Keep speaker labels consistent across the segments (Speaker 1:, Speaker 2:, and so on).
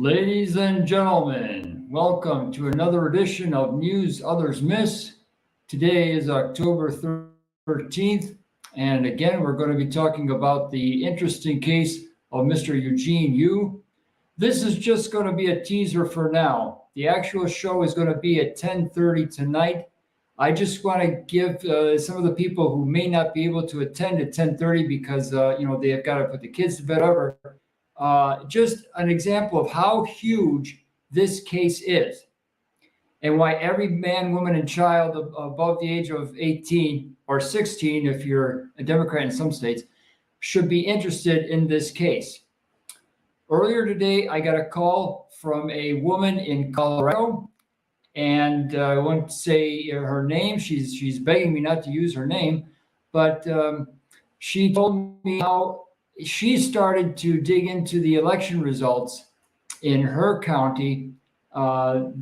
Speaker 1: Ladies and gentlemen, welcome to another edition of News Others Miss. Today is October 13th, and again, we're going to be talking about the interesting case of Mr. Eugene Yu. This is just going to be a teaser for now. The actual show is going to be at 10:30 tonight. I just want to give some of the people who may not be able to attend at 10:30 because they have got to put the kids to bed over. Just an example of how huge this case is and why every man, woman, and child above the age of 18 or 16, if you're a Democrat in some states, should be interested in this case. Earlier today, I got a call from a woman in Colorado, and I won't say her name. She's begging me not to use her name, but she told me how she started to dig into the election results in her county. After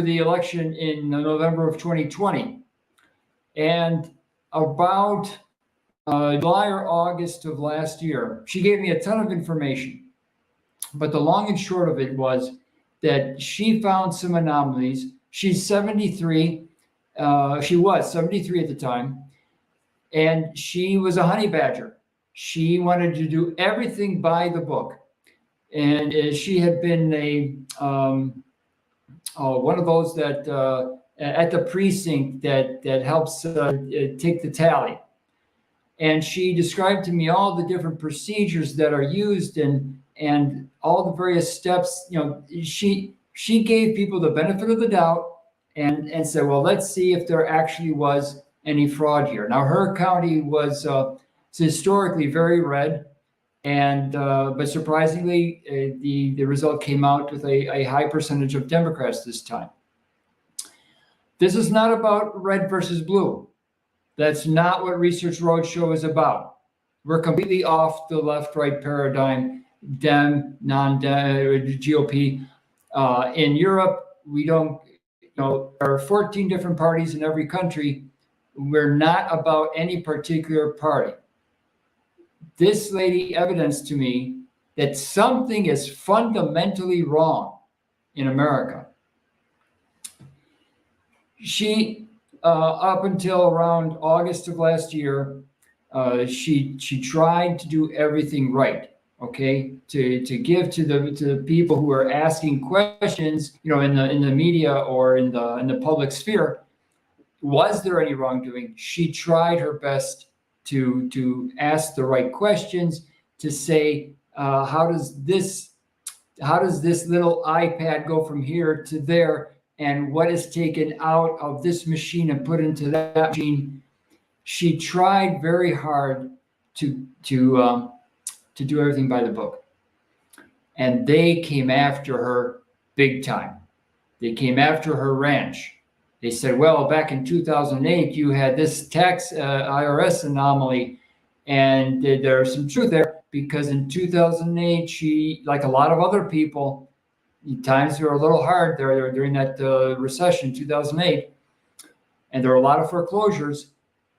Speaker 1: the election in November of 2020, and about July or August of last year, she gave me a ton of information. But the long and short of it was that she found some anomalies. She's 73. She was 73 at the time. And she was a honey badger. She wanted to do everything by the book. And she had been one of those that at the precinct that helps take the tally. And she described to me all the different procedures that are used and all the various steps. She gave people the benefit of the doubt and said, well, let's see if there actually was any fraud here. Now, her county was historically very red, and but surprisingly, the result came out with a high percentage of Democrats this time. This is not about red versus blue. That's not what Research Roadshow is about. We're completely off the left-right paradigm, Dem, non-Dem, GOP. In Europe, we don't. There are 14 different parties in every country. We're not about any particular party. This lady evidenced to me that something is fundamentally wrong in America. She, up until around August of last year, she tried to do everything right. Okay, to give to the people who are asking questions, in the media or in the public sphere. Was there any wrongdoing? She tried her best to ask the right questions, to say, how does this little iPad go from here to there, and what is taken out of this machine and put into that machine? She tried very hard to do everything by the book, and they came after her big time. They came after her ranch. They said, well, back in 2008, you had this tax IRS anomaly, and there's some truth there, because in 2008, she, like a lot of other people, times were a little hard there during that recession, 2008, and there were a lot of foreclosures,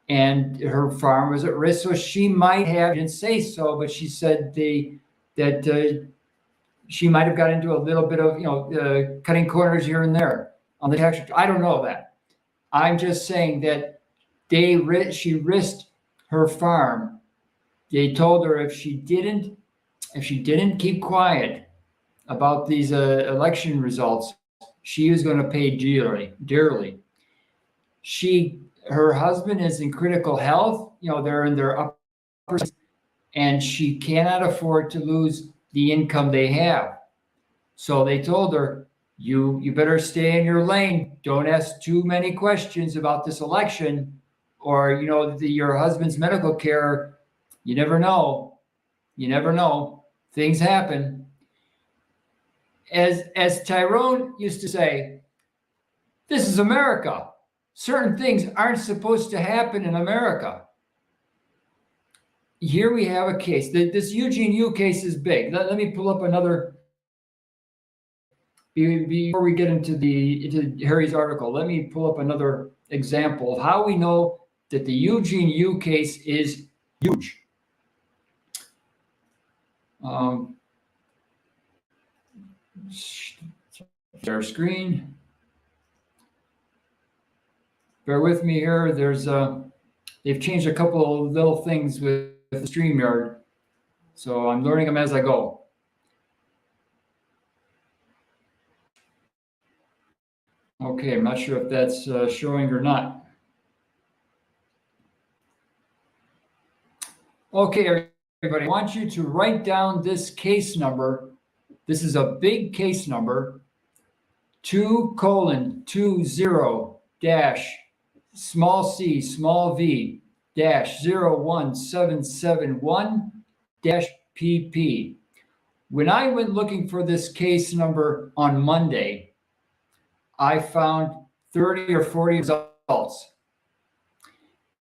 Speaker 1: and her farm was at risk, so she might have, didn't say so, but she said that she might have got into a little bit of, cutting corners here and there on the tax return. I don't know that. I'm just saying that she risked her farm. They told her if she didn't keep quiet about these election results, she was going to pay dearly. Her husband is in critical health. They're in their upper, and she cannot afford to lose the income they have. So they told her, you better stay in your lane. Don't ask too many questions about this election, or your husband's medical care. You never know. Things happen. As Tyrone used to say, this is America. Certain things aren't supposed to happen in America. Here we have a case. This Eugene Yu case is big. Let me pull up another. Before we get into Harry's article, let me pull up another example of how we know that the Eugene Yu case is huge. share screen. Bear with me here. They've changed a couple of little things with the StreamYard, so I'm learning them as I go. Okay, I'm not sure if that's showing or not. Okay, everybody, I want you to write down this case number. This is a big case number, 2:20 dash small c small v dash 01771 dash pp. When I went looking for this case number on Monday, I found 30 or 40 results.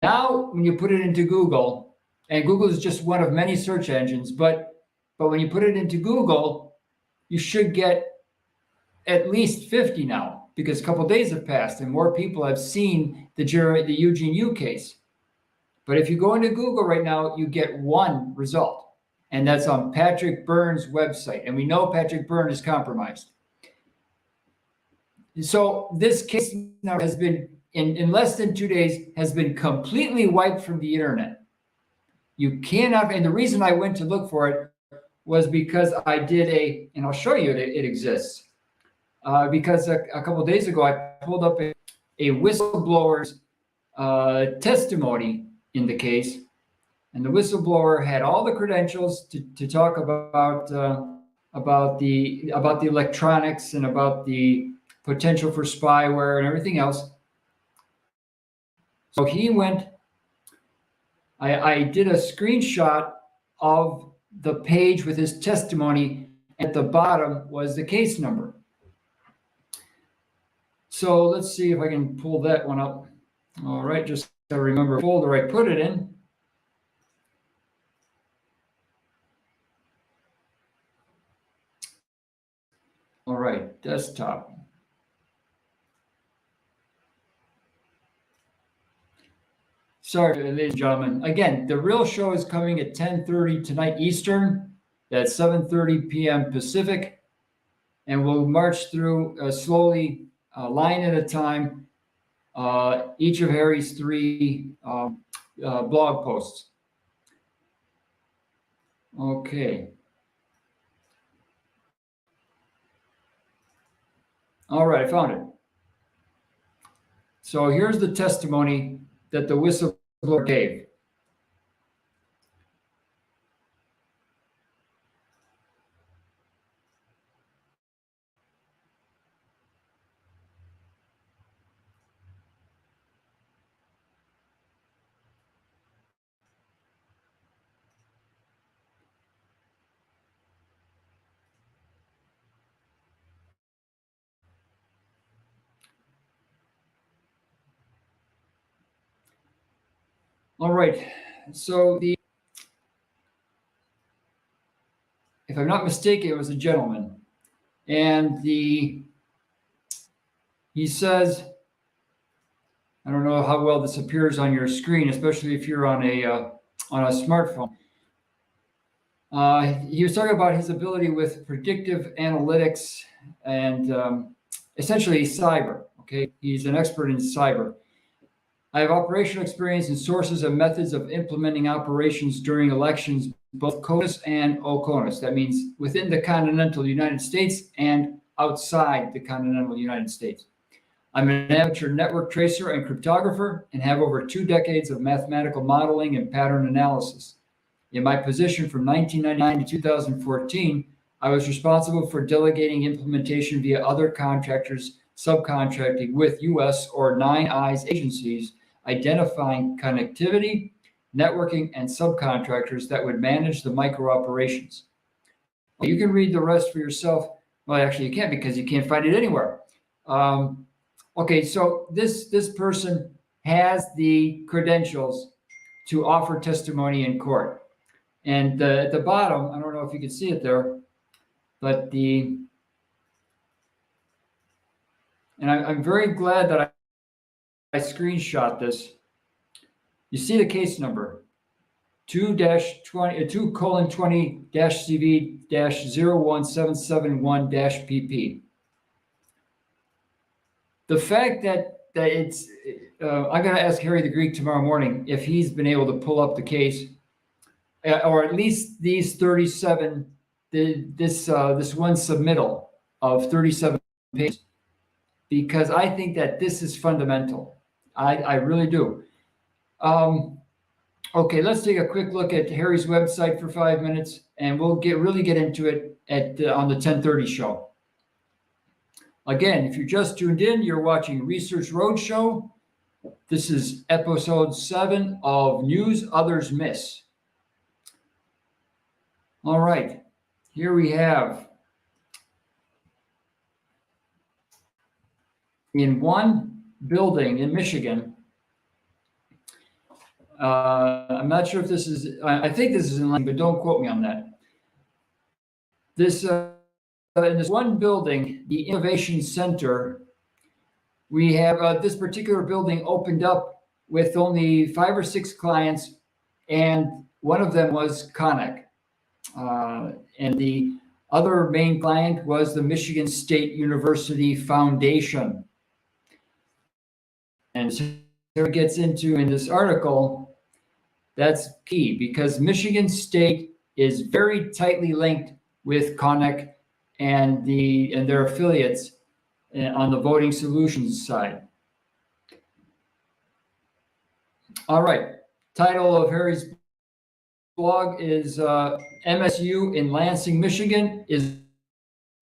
Speaker 1: Now, when you put it into Google, and Google is just one of many search engines, but when you put it into Google, you should get at least 50 now, because a couple of days have passed and more people have seen the Eugene Yu case. But if you go into Google right now, you get one result, and that's on Patrick Byrne's website. And we know Patrick Byrne is compromised. So this case now has been, in less than 2 days, has been completely wiped from the internet. You cannot, and the reason I went to look for it was because I did and I'll show you it exists. Because a couple of days ago, I pulled up a whistleblower's testimony in the case, and the whistleblower had all the credentials to talk about the electronics and about the potential for spyware and everything else. So he went. I did a screenshot of the page with his testimony. At the bottom was the case number. So let's see if I can pull that one up. All right, just to remember the folder I put it in. All right, desktop. Sorry, ladies and gentlemen. Again, the real show is coming at 10:30 tonight Eastern. That's 7:30 p.m. Pacific. And we'll march through slowly, line at a time, each of Harry's 3 blog posts. Okay. All right, I found it. So here's the testimony that the whistleblower gave. All right, so if I'm not mistaken, it was a gentleman, and he says, I don't know how well this appears on your screen, especially if you're on a smartphone. He was talking about his ability with predictive analytics and essentially cyber. Okay, he's an expert in cyber. I have operational experience in sources and methods of implementing operations during elections, both CONUS and OCONUS. That means within the continental United States and outside the continental United States. I'm an amateur network tracer and cryptographer and have over 2 decades of mathematical modeling and pattern analysis. In my position from 1999 to 2014, I was responsible for delegating implementation via other contractors, subcontracting with U.S. or 9 Eyes agencies, identifying connectivity, networking, and subcontractors that would manage the micro operations. You can read the rest for yourself. Well, actually, you can't because you can't find it anywhere. Okay, so this person has the credentials to offer testimony in court. And at the bottom, I don't know if you can see it there, but I'm very glad that I screenshot this. You see the case number, 2:20-CV-01771-PP. The fact that it's, I'm going to ask Harry the Greek tomorrow morning if he's been able to pull up the case, or at least these 37, this one submittal of 37 pages, because I think that this is fundamental. I really do. Okay, let's take a quick look at Harry's website for 5 minutes, and we'll really get into it on the 10:30 show. Again, if you're just tuned in, you're watching Research Roadshow. This is episode 7 of News Others Miss. All right, here we have, in one building in Michigan, I'm not sure if this is, I think this is in line, but don't quote me on that. This in this one building, the Innovation Center, we have this particular building opened up with only 5 or 6 clients, and one of them was Konnech. And the other main client was the Michigan State University Foundation. And so it gets into in this article, that's key because Michigan State is very tightly linked with Konnech and their affiliates on the voting solutions side. All right, title of Harry's blog is MSU in Lansing, Michigan is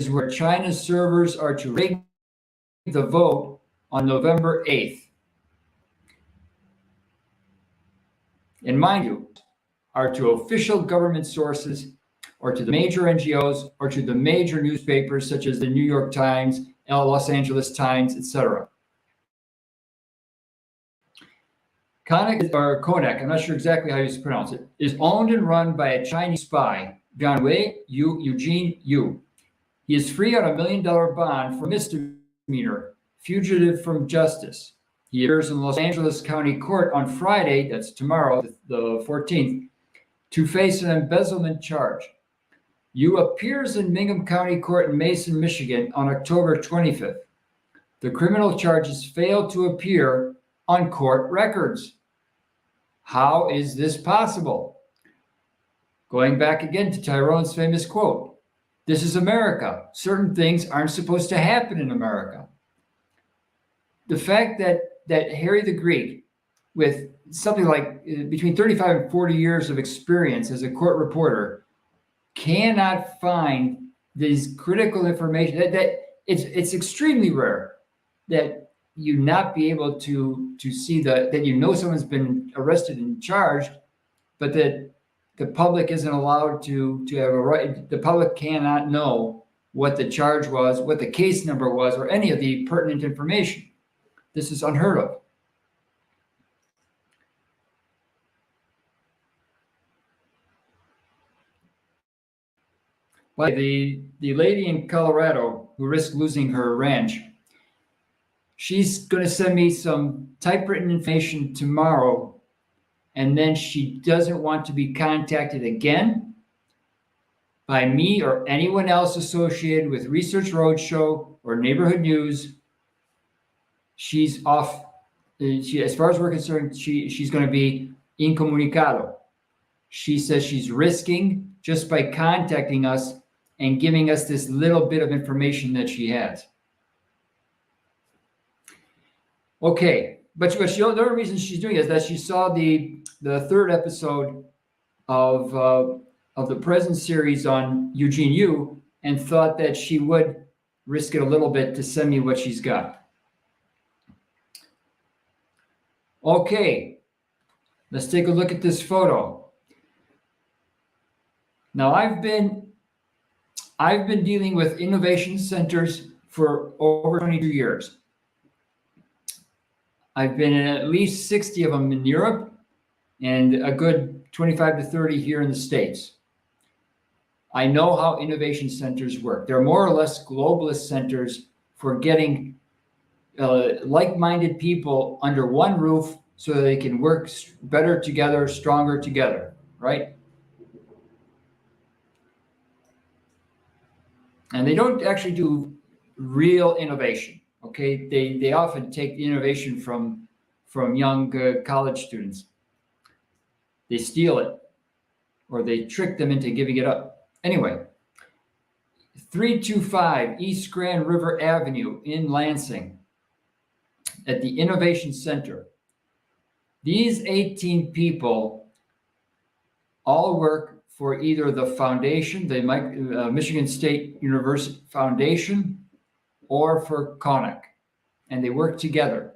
Speaker 1: where China's servers are to rig the vote on November 8th. And mind you, are to official government sources or to the major NGOs or to the major newspapers such as the New York Times, Los Angeles Times, etc. Konnech, I'm not sure exactly how you pronounce it, is owned and run by a Chinese spy, Jianwei Yu, Eugene Yu. He is free on $1 million bond for misdemeanor, fugitive from justice. He appears in Los Angeles County Court on Friday, that's tomorrow, the 14th, to face an embezzlement charge. Yu appears in Bingham County Court in Mason, Michigan on October 25th. The criminal charges failed to appear on court records. How is this possible? Going back again to Tyrone's famous quote, "This is America. Certain things aren't supposed to happen in America." The fact that Harry the Greek, with something like between 35 and 40 years of experience as a court reporter, cannot find these critical information, that it's extremely rare that you not be able to see that someone's been arrested and charged, but that the public isn't allowed to have a right. The public cannot know what the charge was, what the case number was, or any of the pertinent information. This is unheard of. Like the lady in Colorado who risked losing her ranch, she's going to send me some typewritten information tomorrow, and then she doesn't want to be contacted again by me or anyone else associated with Research Roadshow or Neighborhood News. She's off. As far as we're concerned, she's going to be incomunicado. She says she's risking just by contacting us and giving us this little bit of information that she has. Okay, but the other reason she's doing it is that she saw the 3rd episode of the present series on Eugene Yu and thought that she would risk it a little bit to send me what she's got. Okay, let's take a look at this photo. Now, I've been dealing with innovation centers for over 22 years. I've been in at least 60 of them in Europe and a good 25 to 30 here in the States. I know how innovation centers work. They're more or less globalist centers for getting like-minded people under one roof so that they can work better together, stronger together. right? And they don't actually do real innovation. Okay, they often take the innovation from young college students. They steal it, or they trick them into giving it up. Anyway, 325 East Grand River Avenue in Lansing at the Innovation Center. These 18 people all work for either the foundation, the Michigan State University Foundation, or for Konnech, and they work together.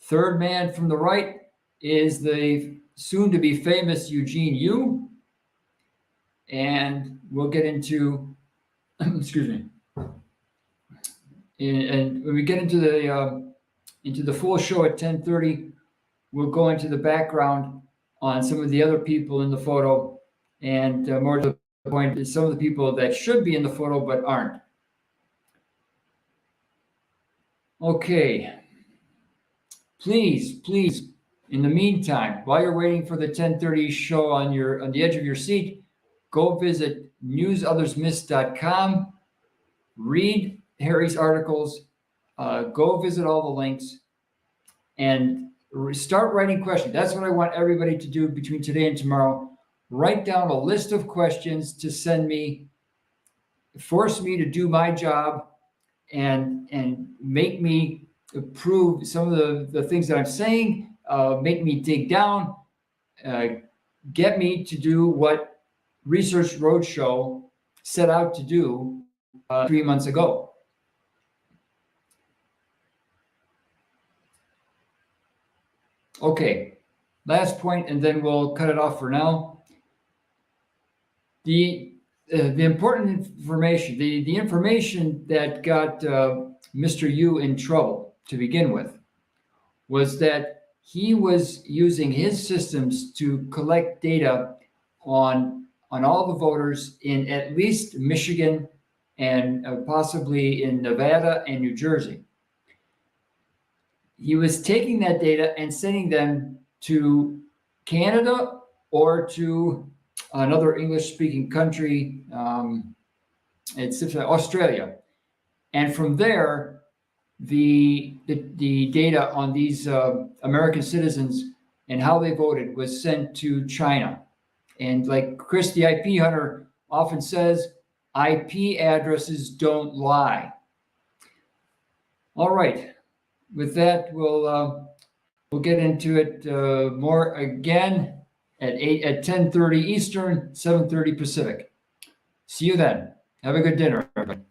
Speaker 1: Third man from the right is the soon-to-be famous Eugene Yu, and we'll get into, excuse me, and when we get into the full show at 10:30, we'll go into the background on some of the other people in the photo, and more to the point, is some of the people that should be in the photo but aren't. Okay. Please, in the meantime, while you're waiting for the 10:30 show on the edge of your seat, go visit newsothersmiss.com, read Harry's articles, go visit all the links, and start writing questions. That's what I want everybody to do between today and tomorrow. Write down a list of questions to send me, force me to do my job, and make me prove some of the things that I'm saying, make me dig down, get me to do what Research Roadshow set out to do 3 months ago. Okay, last point, and then we'll cut it off for now. The important information, the information that got Mr. Yu in trouble to begin with, was that he was using his systems to collect data on all the voters in at least Michigan and possibly in Nevada and New Jersey. He was taking that data and sending them to Canada or to another English-speaking country, it's Australia. And from there, the data on these American citizens and how they voted was sent to China. And like Chris, the IP hunter, often says, IP addresses don't lie. All right. With that, we'll get into it more again at 10:30 Eastern, 7:30 Pacific. See you then. Have a good dinner, everybody.